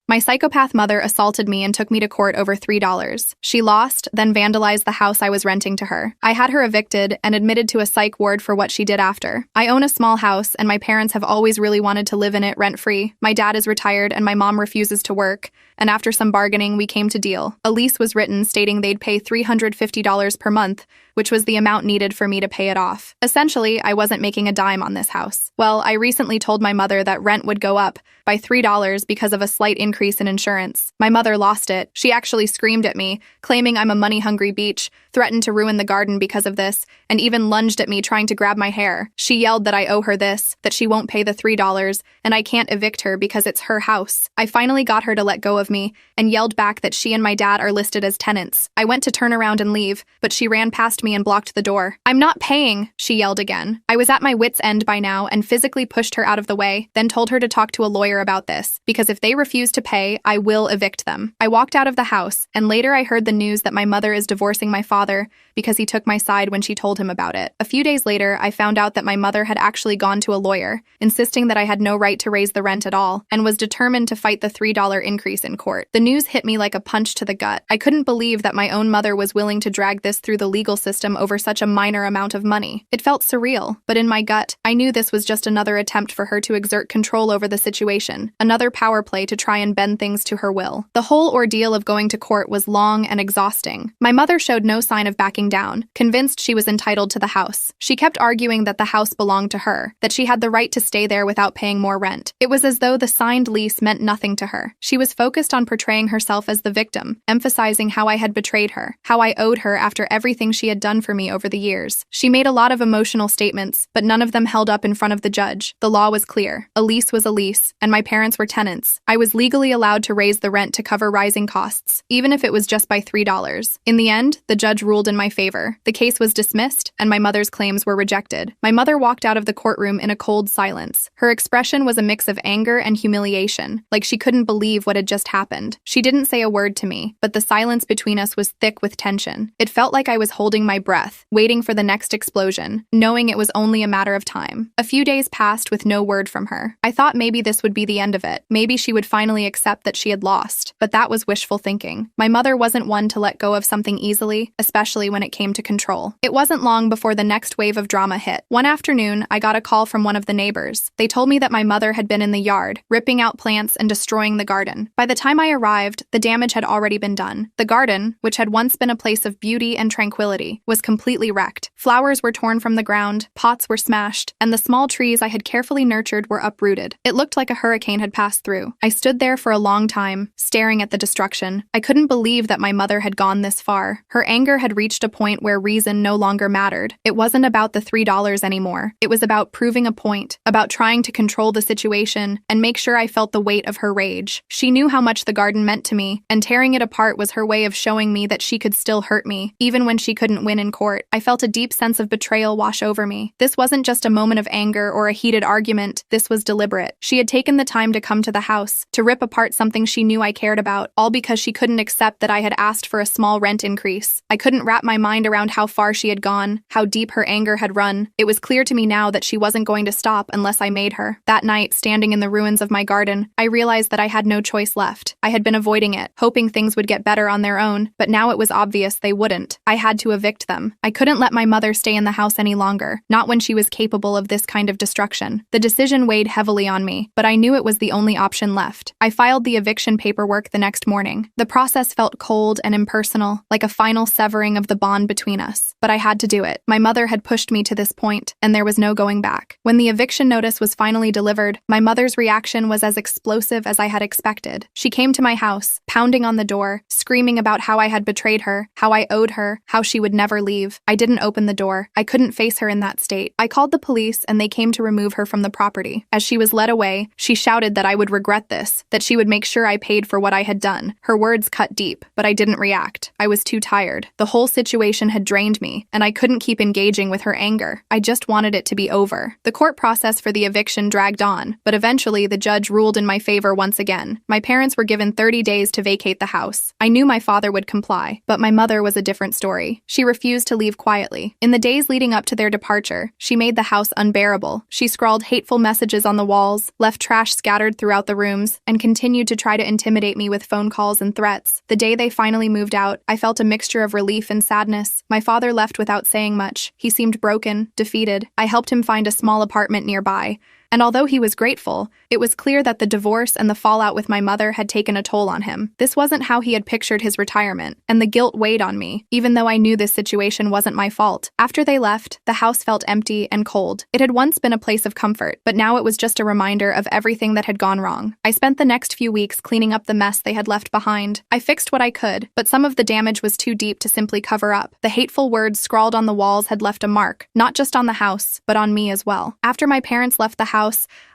My psychopath mother assaulted me and took me to court over $3. She lost, then vandalized the house I was renting to her. I had her evicted and admitted to a psych ward for what she did after. I own a small house, and my parents have always really wanted to live in it rent-free. My dad is retired, and my mom refuses to work, and after some bargaining, we came to deal. A lease was written stating they'd pay $350 per month, which was the amount needed for me to pay it off. Essentially, I wasn't making a dime on this house. Well, I recently told my mother that rent would go up by $3 because of a slight increase in insurance. My mother lost it. She actually screamed at me, claiming I'm a money-hungry beach, threatened to ruin the garden because of this, and even lunged at me trying to grab my hair. She yelled that I owe her this, that she won't pay the $3, and I can't evict her because it's her house. I finally got her to let go of me and yelled back that she and my dad are listed as tenants. I went to turn around and leave, but she ran past me and blocked the door. "I'm not paying," she yelled again. I was at my wit's end by now and physically pushed her out of the way, then told her to talk to a lawyer about this, because if they refuse to pay, I will evict them. I walked out of the house, and later I heard the news that my mother is divorcing my father because he took my side when she told him about it. A few days later, I found out that my mother had actually gone to a lawyer, insisting that I had no right to raise the rent at all, and was determined to fight the $3 increase in court. The news hit me like a punch to the gut. I couldn't believe that my own mother was willing to drag this through the legal system over such a minor amount of money. It felt surreal, but in my gut, I knew this was just another attempt for her to exert control over the situation, another power play to try and bend things to her will. The whole ordeal of going to court was long and exhausting. My mother showed no sign of backing down, convinced she was entitled to the house. She kept arguing that the house belonged to her, that she had the right to stay there without paying more rent. It was as though the signed lease meant nothing to her. She was focused on portraying herself as the victim, emphasizing how I had betrayed her, how I owed her after everything she had done for me over the years. She made a lot of emotional statements, but none of them held up in front of the judge. The law was clear. A lease was a lease, and my parents were tenants. I was legally allowed to raise the rent to cover rising costs, even if it was just by $3. In the end, the judge ruled in my favor. The case was dismissed, and my mother's claims were rejected. My mother walked out of the courtroom in a cold silence. Her expression was a mix of anger and humiliation, like she couldn't believe what had just happened. She didn't say a word to me, but the silence between us was thick with tension. It felt like I was holding my breath, waiting for the next explosion, knowing it was only a matter of time. A few days passed with no word from her. I thought maybe this would be the end of it. Maybe she would finally accept that she had lost, but that was wishful thinking. My mother wasn't one to let go of something easily, especially when it came to control. It wasn't long before the next wave of drama hit. One afternoon, I got a call from one of the neighbors. They told me that my mother had been in the yard, ripping out plants and destroying the garden. By the time I arrived, the damage had already been done. The garden, which had once been a place of beauty and tranquility, was completely wrecked. Flowers were torn from the ground, pots were smashed, and the small trees I had carefully nurtured were uprooted. It looked like a hurricane had passed through. I stood there for a long time, staring at the destruction. I couldn't believe that my mother had gone this far. Her anger had reached a point where reason no longer mattered. It wasn't about the $3 anymore. It was about proving a point, about trying to control the situation and make sure I felt the weight of her rage. She knew how much the garden meant to me, and tearing it apart was her way of showing me that she could still hurt me, even when she couldn't win in court. I felt a deep sense of betrayal wash over me. This wasn't just a moment of anger or a heated argument. This was deliberate. She had taken the time to come to the house, to rip apart something she knew I cared about, all because she couldn't accept that I had asked for a small rent increase. I couldn't wrap my mind around how far she had gone, how deep her anger had run. It was clear to me now that she wasn't going to stop unless I made her. That night, standing in the ruins of my garden, I realized that I had no choice left. I had been avoiding it, hoping things would get better on their own, but now it was obvious they wouldn't. I had to evict them. I couldn't let my mother stay in the house any longer, not when she was capable of this kind of destruction. The decision weighed heavily on me, but I knew it was the only option left. I filed the eviction paperwork the next morning. The process felt cold and impersonal, like a final severing of the bond between us. But I had to do it. My mother had pushed me to this point, and there was no going back. When the eviction notice was finally delivered, my mother's reaction was as explosive as I had expected. She came to my house, pounding on the door, screaming about how I had betrayed her, how I owed her, how she would never leave. I didn't open the door. I couldn't face her in that state. I called the police, and they came to remove her from the property. As she was led away, she shouted that I would regret this, that she would make sure I paid for what I had done. Her words cut deep, but I didn't react. I was too tired. The whole situation had drained me, and I couldn't keep engaging with her anger. I just wanted it to be over. The court process for the eviction dragged on, but eventually the judge ruled in my favor once again. My parents parents were given 30 days to vacate the house. I knew my father would comply, but my mother was a different story. She refused to leave quietly. In the days leading up to their departure, she made the house unbearable. She scrawled hateful messages on the walls, left trash scattered throughout the rooms, and continued to try to intimidate me with phone calls and threats. The day they finally moved out, I felt a mixture of relief and sadness. My father left without saying much. He seemed broken, defeated. I helped him find a small apartment nearby. And although he was grateful, it was clear that the divorce and the fallout with my mother had taken a toll on him. This wasn't how he had pictured his retirement, and the guilt weighed on me, even though I knew this situation wasn't my fault. After they left, the house felt empty and cold. It had once been a place of comfort, but now it was just a reminder of everything that had gone wrong. I spent the next few weeks cleaning up the mess they had left behind. I fixed what I could, but some of the damage was too deep to simply cover up. The hateful words scrawled on the walls had left a mark, not just on the house, but on me as well. After my parents left the house,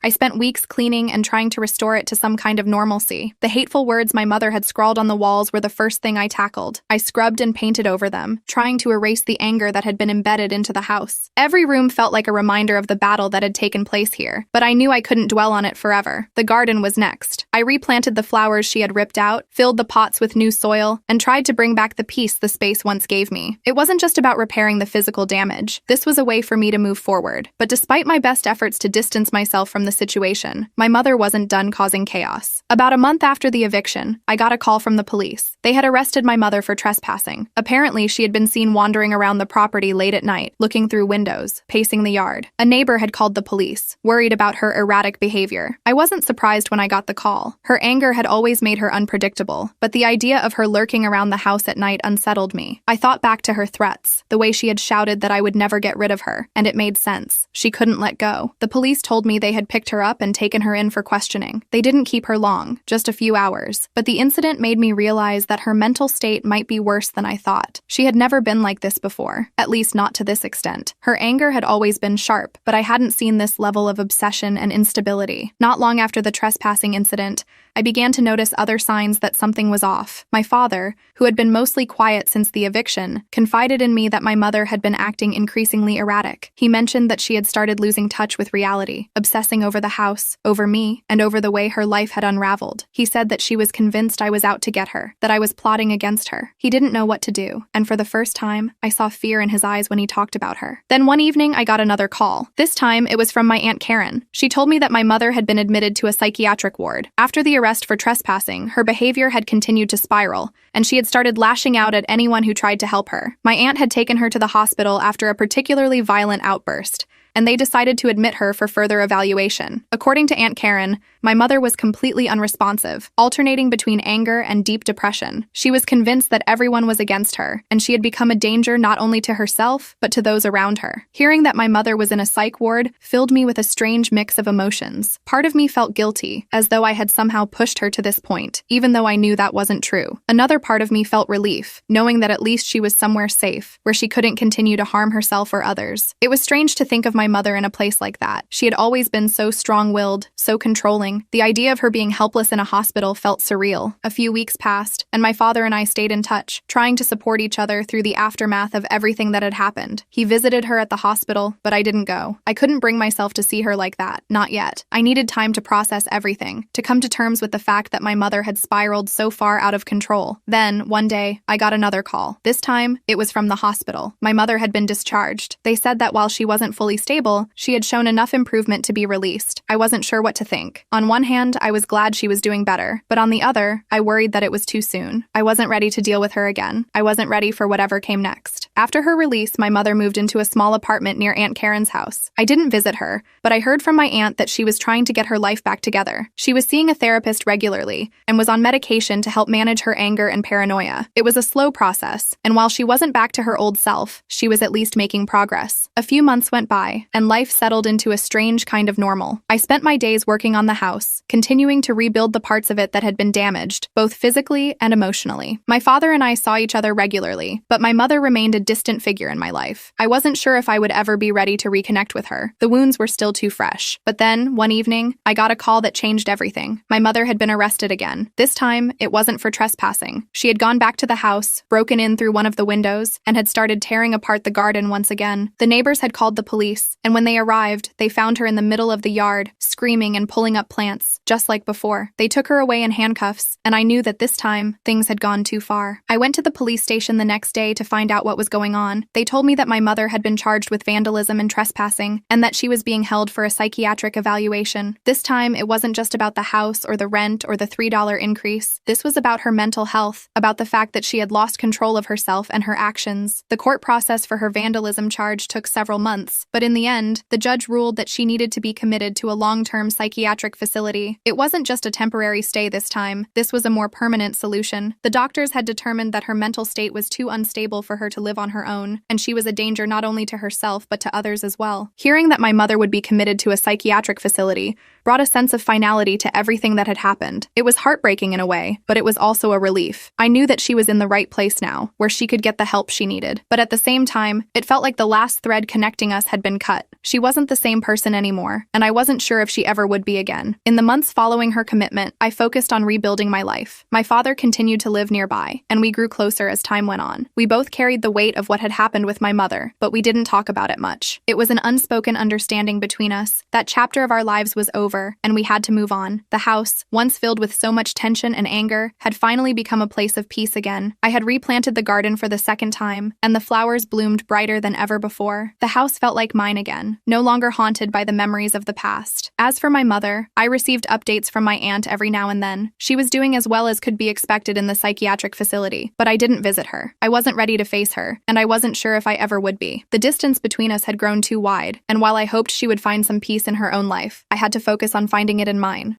I spent weeks cleaning and trying to restore it to some kind of normalcy. The hateful words my mother had scrawled on the walls were the first thing I tackled. I scrubbed and painted over them, trying to erase the anger that had been embedded into the house. Every room felt like a reminder of the battle that had taken place here, but I knew I couldn't dwell on it forever. The garden was next. I replanted the flowers she had ripped out, filled the pots with new soil, and tried to bring back the peace the space once gave me. It wasn't just about repairing the physical damage. This was a way for me to move forward. But despite my best efforts to distance myself from the situation, my mother wasn't done causing chaos. About a month after the eviction, I got a call from the police. They had arrested my mother for trespassing. Apparently, she had been seen wandering around the property late at night, looking through windows, pacing the yard. A neighbor had called the police, worried about her erratic behavior. I wasn't surprised when I got the call. Her anger had always made her unpredictable, but the idea of her lurking around the house at night unsettled me. I thought back to her threats, the way she had shouted that I would never get rid of her, and it made sense. She couldn't let go. The police told me they had picked her up and taken her in for questioning. They didn't keep her long, just a few hours, but the incident made me realize that her mental state might be worse than I thought. She had never been like this before, at least not to this extent. Her anger had always been sharp, but I hadn't seen this level of obsession and instability. Not long after the trespassing incident, I began to notice other signs that something was off. My father, who had been mostly quiet since the eviction, confided in me that my mother had been acting increasingly erratic. He mentioned that she had started losing touch with reality, obsessing over the house, over me, and over the way her life had unraveled. He said that she was convinced I was out to get her, that I was plotting against her. He didn't know what to do, and for the first time, I saw fear in his eyes when he talked about her. Then one evening, I got another call. This time, it was from my Aunt Karen. She told me that my mother had been admitted to a psychiatric ward. After the arrest for trespassing, her behavior had continued to spiral, and she had started lashing out at anyone who tried to help her. My aunt had taken her to the hospital after a particularly violent outburst, and they decided to admit her for further evaluation. According to Aunt Karen, my mother was completely unresponsive, alternating between anger and deep depression. She was convinced that everyone was against her, and she had become a danger not only to herself, but to those around her. Hearing that my mother was in a psych ward filled me with a strange mix of emotions. Part of me felt guilty, as though I had somehow pushed her to this point, even though I knew that wasn't true. Another part of me felt relief, knowing that at least she was somewhere safe, where she couldn't continue to harm herself or others. It was strange to think of my mother in a place like that. She had always been so strong-willed, so controlling. The idea of her being helpless in a hospital felt surreal. A few weeks passed, and my father and I stayed in touch, trying to support each other through the aftermath of everything that had happened. He visited her at the hospital, but I didn't go. I couldn't bring myself to see her like that. Not yet. I needed time to process everything, to come to terms with the fact that my mother had spiraled so far out of control. Then, one day, I got another call. This time, it was from the hospital. My mother had been discharged. They said that while she wasn't fully stable, she had shown enough improvement to be released. I wasn't sure what to think. On one hand, I was glad she was doing better, but on the other, I worried that it was too soon. I wasn't ready to deal with her again. I wasn't ready for whatever came next. After her release, my mother moved into a small apartment near Aunt Karen's house. I didn't visit her, but I heard from my aunt that she was trying to get her life back together. She was seeing a therapist regularly and was on medication to help manage her anger and paranoia. It was a slow process, and while she wasn't back to her old self, she was at least making progress. A few months went by, and life settled into a strange kind of normal. I spent my days working on the house, continuing to rebuild the parts of it that had been damaged, both physically and emotionally. My father and I saw each other regularly, but my mother remained a distant figure in my life. I wasn't sure if I would ever be ready to reconnect with her. The wounds were still too fresh. But then, one evening, I got a call that changed everything. My mother had been arrested again. This time, it wasn't for trespassing. She had gone back to the house, broken in through one of the windows, and had started tearing apart the garden once again. The neighbors had called the police, police. And when they arrived, they found her in the middle of the yard, screaming and pulling up plants, just like before. They took her away in handcuffs, and I knew that this time, things had gone too far. I went to the police station the next day to find out what was going on. They told me that my mother had been charged with vandalism and trespassing, and that she was being held for a psychiatric evaluation. This time, it wasn't just about the house or the rent or the $3 increase. This was about her mental health, about the fact that she had lost control of herself and her actions. The court process for her vandalism charge took several months, but in the end, the judge ruled that she needed to be committed to a long-term psychiatric facility. It wasn't just a temporary stay this time. This was a more permanent solution. The doctors had determined that her mental state was too unstable for her to live on her own, and she was a danger not only to herself but to others as well. Hearing that my mother would be committed to a psychiatric facility brought a sense of finality to everything that had happened. It was heartbreaking in a way, but it was also a relief. I knew that she was in the right place now, where she could get the help she needed. But at the same time, it felt like the last thread connecting us had been cut. She wasn't the same person anymore, and I wasn't sure if she ever would be again. In the months following her commitment, I focused on rebuilding my life. My father continued to live nearby, and we grew closer as time went on. We both carried the weight of what had happened with my mother, but we didn't talk about it much. It was an unspoken understanding between us. That chapter of our lives was over, and we had to move on. The house, once filled with so much tension and anger, had finally become a place of peace again. I had replanted the garden for the second time, and the flowers bloomed brighter than ever before. The house felt like mine again, no longer haunted by the memories of the past. As for my mother, I received updates from my aunt every now and then. She was doing as well as could be expected in the psychiatric facility, but I didn't visit her. I wasn't ready to face her, and I wasn't sure if I ever would be. The distance between us had grown too wide, and while I hoped she would find some peace in her own life, I had to focus on finding it in mine.